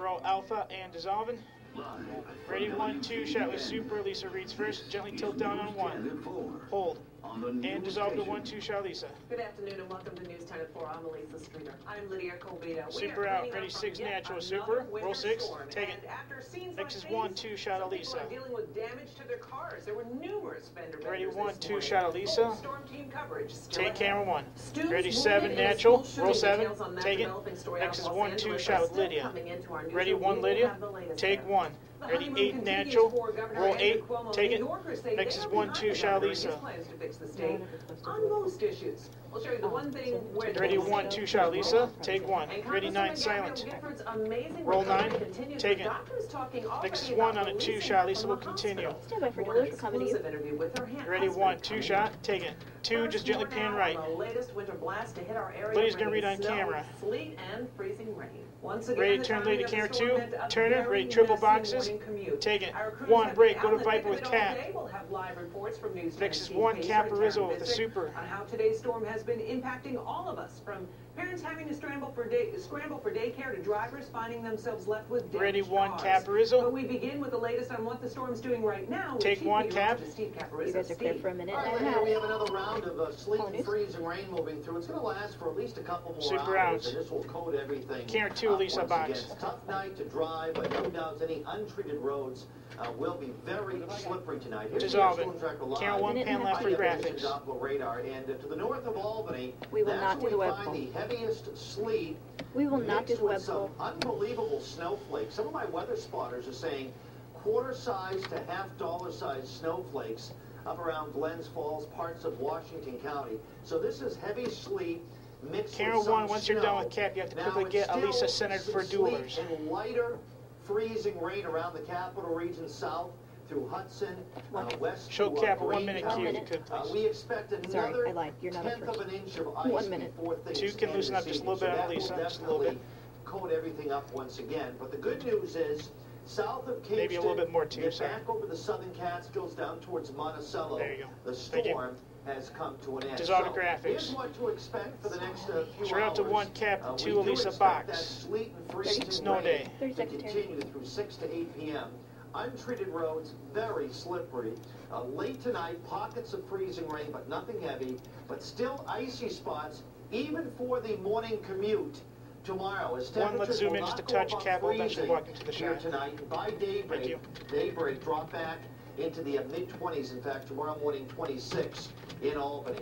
Roll Alpha and dissolving. Ready, 1, 2, shot with Super. Lisa reads first. Gently tilt down on 1. Hold. And dissolve to 1, 2, shot Lisa. Good afternoon and welcome to News 10 at 4. I'm Elisa Streeter. I'm Lydia Colbito. Super out. Ready, 6, natural Super. Roll 6. Take it. Next is 1, 2, shot Elisa. Dealing with damage to their cars. There were numerous fender benders. Ready, 1, 2, shot Elisa. Storm team coverage. Take camera 1. Ready, 7, natural. Roll 7. Take it. Next is 1, 2, shot with Lydia. Ready, 1, Lydia. Take 1. Ready, 8, natural. Roll 8. Take it. Next is 1, 2, shot Lisa. On most issues. We'll show you the one thing where Ready, 1, 2, shot Lisa. Take 1. Ready, 9, silent. Roll 9. Take it. Next is 1 on a 2 shot. Lisa will continue. Stand by for dealer for comedy. Ready, 1, 2 shot. Take it. 2, just gently pan right. Lydia's going to read on camera. Sleet and freezing rain. Ready, turn Lydia to camera 2. Turner, ready, triple boxes. Take it. 1, break, go to Viper with Cap. Next is 1, Caparizzo with the Super. On how today's storm has been impacting all of us, from parents having to scramble for daycare to drivers finding themselves left with damaged Ready, 1, cars. Caparizzo. But we begin with the latest on what the storm's doing right now. Take 1, Cap. You guys are clear for a minute All and a right, half. we have another round of sleet and freezing rain moving through. It's going to last for at least a couple more Super hours, out. and this will coat everything. Camera 2, Lisa once box. again. It's a tough night to drive, but no doubt any untreated roads will be very slippery tonight. Here's Dissolving. the Storm Tracker live. Camera 1, pan left for graphics. Doppler radar, and to the north of Albany, We will that's not do where the we web find poll. the heaviest sleet. We will not do mixed the with web some poll. unbelievable snowflakes. Some of my weather spotters are saying quarter-sized to half-dollar-sized snowflakes up around Glens Falls, parts of Washington County. So this is heavy sleet mixed Camera with some 1, once you're snow. done with Cap, you have to Now, quickly get it's still Elisa centered for some duelers. sleet and lighter freezing rain around the capital region south through Hudson, west Show to Cap a Green 1 minute County. cue if you could, please. We expect another Sorry, I lied. You're not up 10th of first. an inch of ice 1 minute. before things 2 can end loosen up this just a little evening. bit So on that Lisa, will just a little bit. definitely coat everything up once again. But the good news is, south of Kingston, Maybe a little bit more too, get sorry. back over the southern Catskills down towards Monticello. There you go. The Thank you. storm has come to an end. Dissolve So the graphics. here's what to expect for the next few Straight out to hours. 1, Cap, We 2, do Elisa expect that box. sleet and freezing Snow rain day. 30 to seconds, Terry. continue through 6 to 8 p.m. Untreated roads, very slippery. Late tonight, pockets of freezing rain, but nothing heavy. But still icy spots, even for the morning commute tomorrow. As 1, let's temperatures zoom will in just a not go touch. above Cap will eventually freezing walk into the here shot. tonight. By Thank you. daybreak, drop back into the mid-20s. In fact, tomorrow morning, 26 in Albany.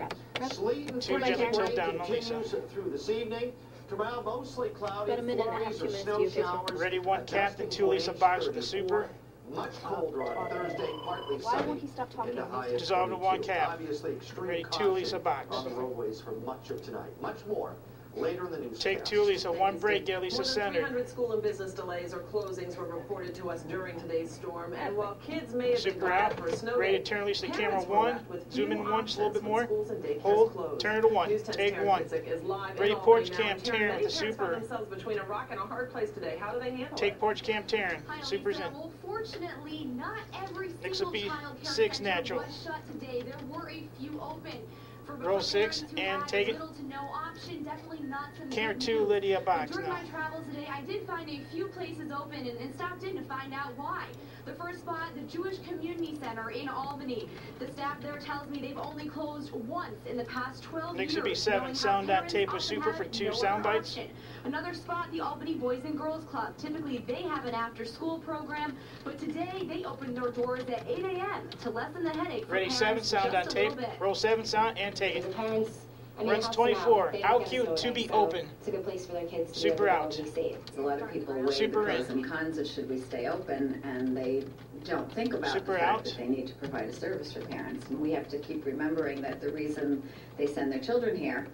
Sleet and 2, freezing gently tilt rain down on Lisa. continues through this evening. Tomorrow, mostly cloudy, About a minute and a half, flurries 2 or minutes snow to you, Jason. showers. Ready, 1, Cap, Gusting 2, Lisa to box with the 34. Super. Much colder on Thursday, partly Why sunny. won't he stop talking? into high of Dissolve to 1, 32. Cap. Obviously, extreme Ready, 2, caution Lisa box. on the roadways for much of tonight. Much more later in the news. Take 2, Lisa, 1 break, get Lisa More than centered. 300 school and business delays or closings were reported to us during today's storm. And while kids may have been Super glad out. for a snow Ready day, to turn Lisa to camera parents were 1. left with Zoom in few 1 just a little bit options when more. schools and daycares Hold. closed. Turn it to 1. News 10's Take Taryn 1. Fitzik is live in Ready, Albany porch now. cam, Taryn, Taryn many with the parents find Super. themselves between a rock and a hard place today. How do they handle Take it? porch cam, Taryn. Hi, Super's Lisa. in. Well, fortunately, not every Next single will be child care 6 center natural. was shut today. There were a few open. For Roll parents 6 who and had take it. little to no option, definitely not some Camera good 2, news. Lydia box During now. my travels today, I did find a few places open and stopped in to find out why. The first spot, the Jewish Community Center in Albany. The staff there tells me they've only closed once in the past 12 Next years. would be 7, knowing how sound on parents tape with often Super have for 2 no sound other bites. option. Another spot, the Albany Boys and Girls Club. Typically, they have an after-school program, but today they opened their doors at 8 a.m. to lessen the headache for Ready, 7, parents sound on just a tape. little bit. Roll 7, sound, and take it. Parents, I mean, Runs helps 24. them out. They Out don't cue get a to be so open. It's a good place for their kids to Super be able out. to be safe. A lot of people weigh the Super pros in. and cons of should we stay open, and they don't think about Super the fact out. that they need to provide a service for parents. And we have to keep remembering that the reason they send their children here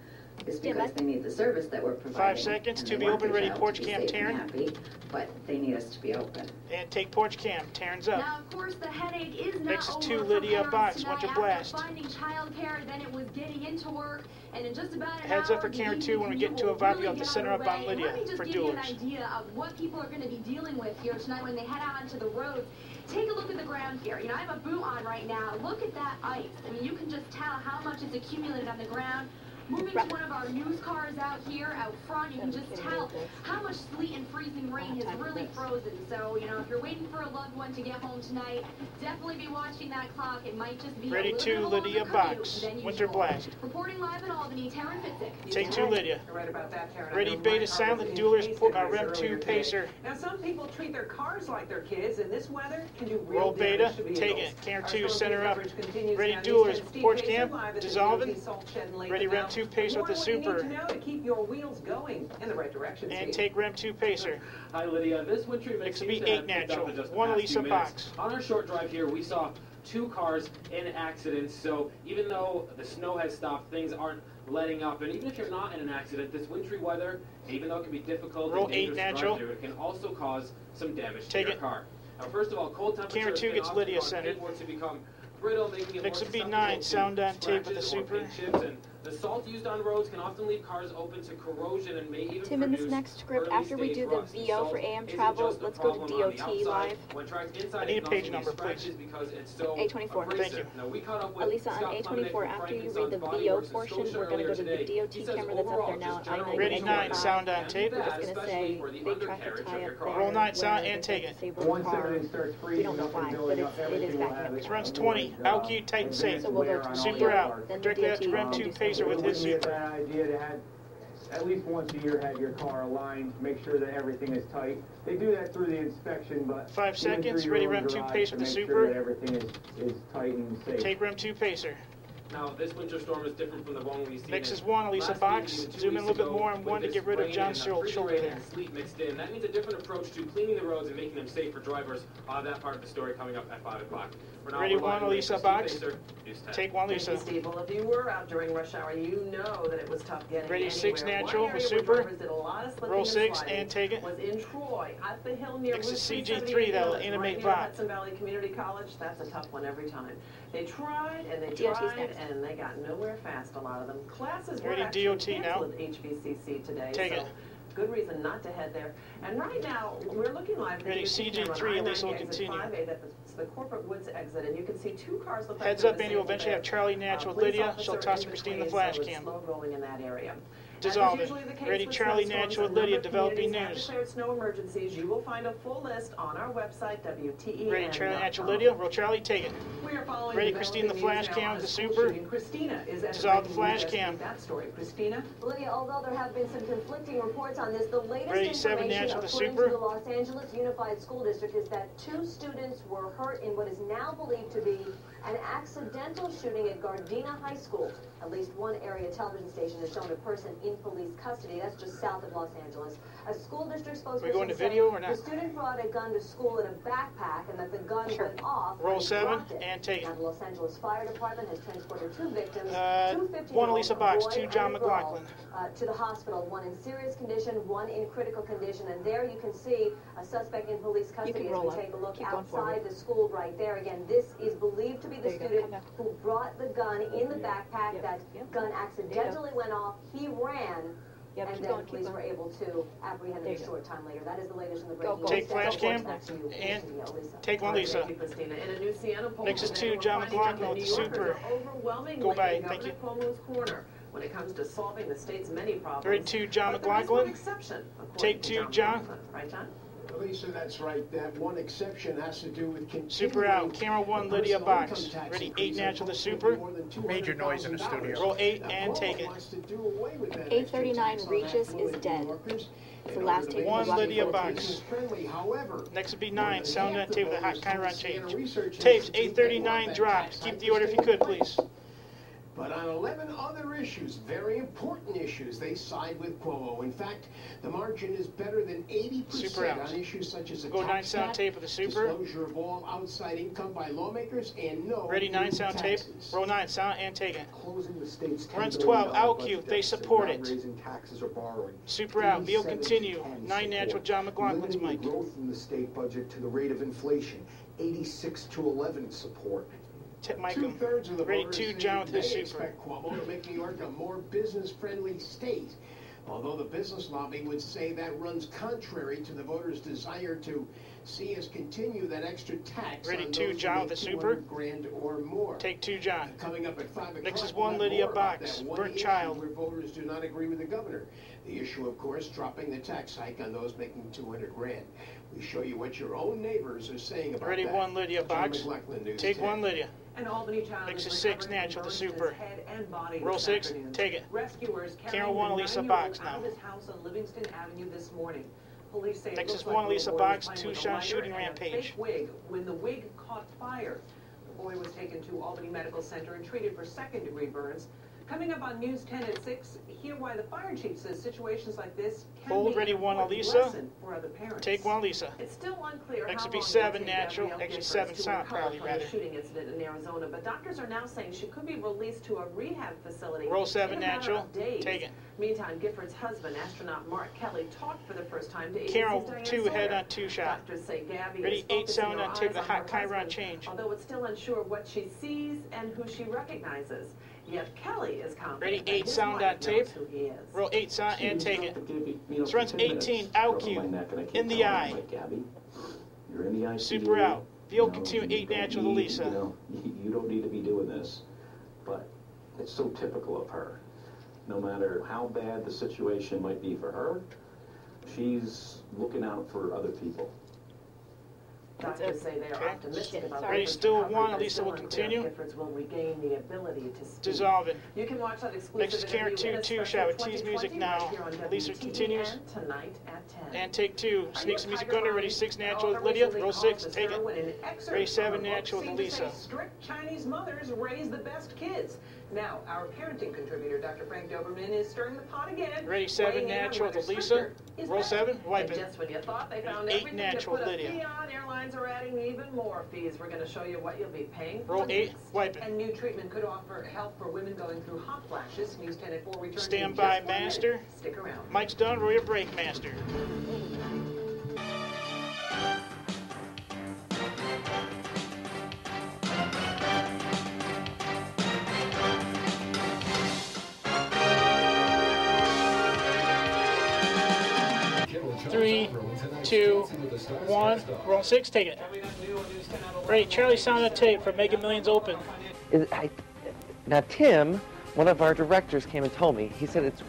is because they need the service that we're providing. 5 seconds and to they be want open. their Ready, child porch to be cam, safe and Taryn. happy, but they need us to be open. And take porch cam. Taryn's up. Now, of course, the headache is not Next is over 2, for Lydia parents box. tonight. Watch it After blast. finding childcare, then it was getting into work, and in just about an Heads hour, up for the camera 2 evening when we get into commute a vibe. will You have to really center get up on underway. And Lydia let me just for give you an duelers. idea of what people are going to be dealing with here tonight when they head out onto the roads. Take a look at the ground here. You know, I have a boot on right now. Look at that ice. I mean, you can just tell how much is accumulated on the ground. Moving to one of our news cars out here, out front, you can just tell how much sleet and freezing rain has really frozen. So, you know, if you're waiting for a loved one to get home tonight, definitely be watching that clock. It might just be Ready a little to bit of a Lydia longer Box. commute than Winter usual. Blast. Reporting live in Albany, Taryn Fitzik. Take two, Lydia. You're right about that, Taryn. Ready, Beta Silent, Duelers, Rem 2 Pacer. Now, some people treat their cars like their kids, and this weather can do real Roll Beta, damage to vehicles. take it. Camera Our 2, storm center up. coverage continues Ready, down Duelers, east, and Steve Porch Pacer Camp, live at the dissolving. DOT Salt Shed in Ready, Lakeland Rem now. 2 Pacer with the More what Super. you need to know to keep your wheels going in the right direction, And Steve. take Rem 2 Pacer. Hi Lydia, this wintry mix Next will be seems to 8 have picked up natural. in just the 1 past Lisa few minutes. Box. On our short drive here, we saw 2 cars in accidents, so even though the snow has stopped, things aren't letting up. And even if you're not in an accident, this wintry weather, even though it can be difficult Roll and 8 dangerous to natural. drive through, it can also cause some damage to Take your it. car. Now, first of all, cold temperatures Camera 2 can gets often Lydia cause centered. paintwork to become brittle, making it Next more would be susceptible 9, to sound on tape with the scratches or Super. paint chips, and the salt used on roads can often leave cars open to corrosion and may even Tim, in this produce next script, early after we stage do the rust. And VO salt for AM isn't travel, just a let's go to problem on the DOT outside. live. When tracked inside, I need it a can page also number, leave please. scratches because it's so A24. abrasive. Thank you. Now, we caught up with Elisa, on Scott A24, Plumnick, after Frank you and read the Sons Body VO Works in portion, Scotia we're going to go to earlier the today. DOT He says camera that's up overall, there now. just I know general you Ready, can't 9, buy. sound on Not tape. bad, We're just going to especially say for the they tried to undercarriage tie of your up car. there Roll 9, sound, where and the take it. disabled Once car. everything starts We freezing don't know up why, and but building up, it is everything will back have there. This runs 20. Alky, tight and safe. So we'll go to Super out. Then the Directly DOT after Rem 2 and do Pacer with his It wouldn't be a Super. bad idea to have, at least once a year, have your car aligned, make sure that everything is tight. They do that through the inspection, but 5 even seconds, through ready, your own Rem 2 garage Pacer to with the make Super. sure that everything is tight and safe. Take Rem 2 Pacer. Now, this winter storm is different from the one we've seen. Next is 1, Elisa last Box. week, even 2 Zoom in a weeks little bit ago, more on with 1 to this get rid of rain John and Shoulder freezing there. rain and sleet mixed in. That means a different approach to cleaning the roads and making them safe for drivers. That part of the story coming up at 5 o'clock. Ready, 1, Elisa Box. Take 1, Thank you, Lisa. Steve. Well, if you were out during rush hour, you know that it was tough getting Ready, 6 anywhere. natural One with area where Super. drivers did a lot of slipping Roll and 6 sliding and take it. was in Troy, at the hill near Next is Route CG3, 378 that'll Village, animate right near Bob. Hudson Valley Community College. That's a tough one every time. They tried and they DOT's tried next. and they got nowhere fast, a lot of them. Classes were Ready, actually DOT now. canceled at HVCC today. Take so it. good reason not to head there. And right now, we're looking live at the Ready, DOT camera on CG3, Elisa will I-90 exit continue. 5A, that's the Corporate Woods exit, and you can see 2 cars look like Heads they're up, Andy will disabled eventually there. have Charlie Natch with Police Lydia. officer She'll in toss Christine the between, flash so it's cam. slow rolling in that area. Dissolving. As is usually the case Ready, with Charlie snowstorms, Natch with a number Lydia, of developing communities have news. declared snow emergencies. You will find a full list on our website, WTEN. Ready, Charlie Natch with Lydia. Roll Charlie, take it. We are following Ready, developing Christine the news flash now cam on with the a school Super. shooting. Christina is at Dissolve the breaking flash news cam. with that story. Christina? Lydia, although there have been some conflicting reports on this, the latest Ready, 7 information Natch with the according Super. to the Los Angeles Unified School District is that 2 students were hurt in what is now believed to be an accidental shooting at Gardena High School. At least one area television station has shown a person in police custody. That's just south of Los Angeles. A school district We going spokesperson to said video or not? the student brought a gun to school in a backpack and that the gun went off. Roll when he 7 dropped it. and take it. Now, the Los Angeles Fire Department has transported 2 victims, 2 1 15-year-olds, Elisa a Box, boy 2 and John a girl, McLaughlin. to the hospital, 1 in serious condition, 1 in critical condition, and there you can see a suspect in police custody as roll we up. take a look Keep going outside forward. the school right there. Again, this is believed to be the There you go. student Come back. who brought the gun in the backpack. Yep. That Yep. gun accidentally went off. He ran. Yep, And keep then going, keep police going. were able to apprehend There him a you go. short time later. That is the latest in the Go, breaking go. news. Take flash That cam reports back to you, and Lisa. take 1 Lisa. Thank you, Christina. In a new Siena poll Next is today, 2 we're John finding out McLaughlin that with New the Yorkers Super. are overwhelmingly Go by, in thank you. Governor Cuomo's corner when it comes to solving the state's many problems. Ready, 2 John But there is McLaughlin. one exception, according Take to 2 John. McLaughlin. Right, John? Lisa, that's right. That one exception has to do with Super out. Camera 1, Lydia Box. Ready, 8 Natch with the Super. Major noise in the studio. Roll 8 and take it. 839 Regis is dead. It's the last tape. 1 Lydia Box. Next would be 9, sound on tape with a hot Chiron change. Tapes, 839 dropped. Keep the order if you could, please. But on 11 other issues, very important issues, they side with Cuomo. In fact, the margin is better than 80% on issues such as a Go 9 tax sound cut, tape with the Super. disclosure of all outside income by lawmakers, and no Ready, 9 new sound tape. taxes. Roll 9 sound and take it. Closing the state's Runs $10 12, billion out budget cue, they deficit support without it. raising taxes or borrowing. Super out. Beal 87 continue. to 10 9 natural support. John McLaughlin's Limiting mic. growth in the state budget to the rate of inflation. 86 to 11 support. Mike, Two-thirds of the ready, voters 2 think John with his they Super. expect Cuomo to make New York a more business-friendly state. Although the business lobby would say that runs contrary to the voters' desire to see us continue that extra tax. Ready on two, those John with the super. $200,000 or more. Take two, John. Coming up at 5 o'clock. Mixes one, Lydia box. Burnt child. Where voters do not agree with the governor. The issue, of course, dropping the tax hike on those making $200,000. We show you what your own neighbors are saying about Ready that. one, Lydia box. Take 10. one, Lydia. An Albany child Mixes six, natural to super. head and body Roll this 6, afternoon. take it. Rescuers Camera one, carrying Lisa the box 9-year-old now. out of his house on Livingston Avenue this morning. Police say it Texas looks one, like the Lisa boy box, was playing with a two-shot lighter shooting and a rampage. fake wig when the wig caught fire. The boy was taken to Albany Medical Center and treated for second-degree burns. Coming up on News 10 at 6, hear why the fire chief says situations like this can Hold, be ready an one, important Elisa. lesson for other parents. Take one, Lisa. It's still unclear Next how would be long 7 it will take natural, Gabrielle actually Giffords 7 to sound recover probably from rather. the shooting incident in Arizona, but doctors are now saying she could be released to a rehab facility. Roll 7 in a matter natural. of days. Take it. Meantime, Giffords' husband, astronaut Mark Kelly, talked for the first time to Carol, ABC's Diane 2 Sawyer. head on 2 shot. Doctors say Gabby Ready is 8 focusing sound her on tape eyes the on hot her Chiron husband, change. although it's still unsure what she sees and who she recognizes. Yet Kelly is confident Ready that 8 his sound wife on knows tape. who he is. Roll 8 sound and take it. This runs 18 out cue. In the eye. You're in the ICU. Super out. Field continue 8 natural to Lisa. You don't need to be doing this, but it's so typical of her. No matter how bad the situation might be for her, she's looking out for other people. Doctors say they are optimistic about Ready, Giffords' still recovery, one. but Elisa still will unclear continue. if Giffords will regain the ability to speak. Dissolving. You can watch that exclusive Next is Karen interview in a 2 special shot with T's 2020 music now. right here on Elisa WTEN continues. Tonight at 10. And take 2. Are Sneaks you a music Tiger under. mommy? Ready 6 An natural with author Lydia. recently Roll called 6. this Take heroine it. an excerpt Ready from 7 her book natural with seemed to Lisa. say strict Chinese mothers raise the best kids. Now, our parenting contributor, Dr. Frank Doberman, is stirring the pot again. Ready 7 weighing in on natural whether with Lisa. stricter is Roll better. 7. Wipe And it. just when you thought they found 8 everything natural to put Lydia. a fee on, airlines are adding even more fees. We're going to show you what you'll be paying Roll for 8. next. Wipe it. And new treatment could offer help for women going through hot flashes. News 10 at 4 returns Stand in by, just 1 Master. minute. Stick around. Mike's done. Roll your break, Master. Three, 2, 1. Roll 6. Take it. Ready. Charlie sound the tape for Mega Millions Open. Now, Tim, one of our directors, came and told me. He said it's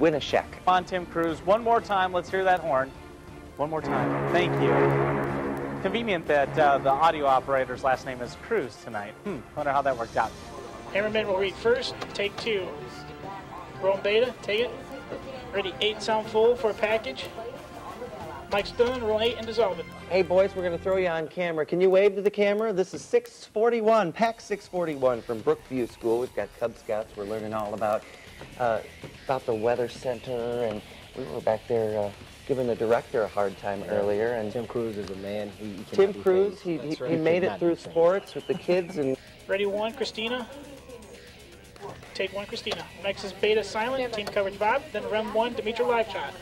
Winashek. Come on, Tim Kruse. One more time. Let's hear that horn. One more time. Thank you. Convenient that the audio operator's last name is Kruse tonight. Wonder how that worked out. Hammerman will read first. Take 2. Roll beta. Take it. Ready. 8 sound full for a package. Mike's done. Roll 8 and dissolve it. Hey, boys, we're going to throw you on camera. Can you wave to the camera? This is 641, Pack 641 from Brookview School. We've got Cub Scouts. We're learning all about the Weather Center, and we were back there giving the director a hard time earlier. And Tim Kruse is a man. Tim Kruse, he made it through sports with the kids. And Ready 1, Christina. Take 1, Christina. Next is beta silent. Team coverage Bob. Then rem 1, Dimitri live shot.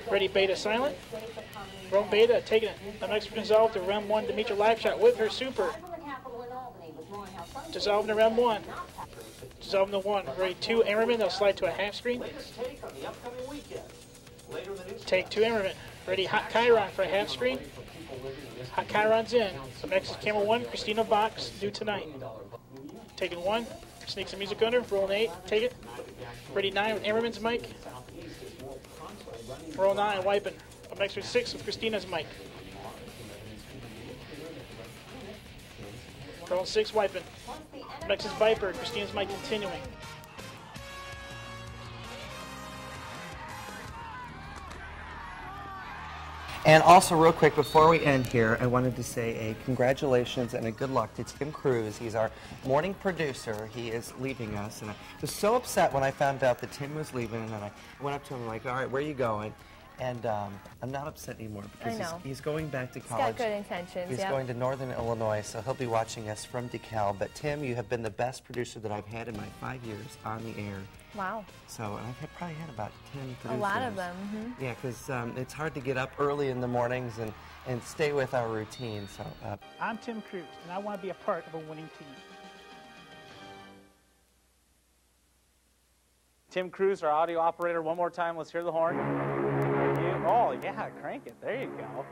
Ready beta silent. Roll beta, taking it. The next resolve to rem 1 Dimitri live shot with her super. Dissolving to rem 1. Dissolving to 1. Ready 2 Ammerman, they'll slide to a half screen. Take 2 Ammerman. Ready hot Chiron for a half screen. Hot Chiron's in. The next is camera 1, Christina box, due tonight. Taking 1. Sneaks some music under. Rolling 8. Take it. Ready 9 with Ammerman's mic. Roll 9, wiping. Up next with 6 with Christina's mic. Roll 6, wiping. Up next is Viper, Christina's mic continuing. And also, real quick, before we end here, I wanted to say a congratulations and a good luck to Tim Kruse. He's our morning producer. He is leaving us. And I was so upset when I found out that Tim was leaving, and I went up to him like, all right, where are you going? And I'm not upset anymore because he's going back to college. He's got good intentions, He's going to Northern Illinois, so he'll be watching us from DeKalb. But Tim, you have been the best producer that I've had in my 5 years on the air. Wow. So, and I've probably had about 10 producers. A lot of them. Yeah, because it's hard to get up early in the mornings and stay with our routine. So I'm Tim Kruse, and I want to be a part of a winning team. Tim Kruse, our audio operator, one more time. Let's hear the horn. Oh, yeah, crank it. There you go.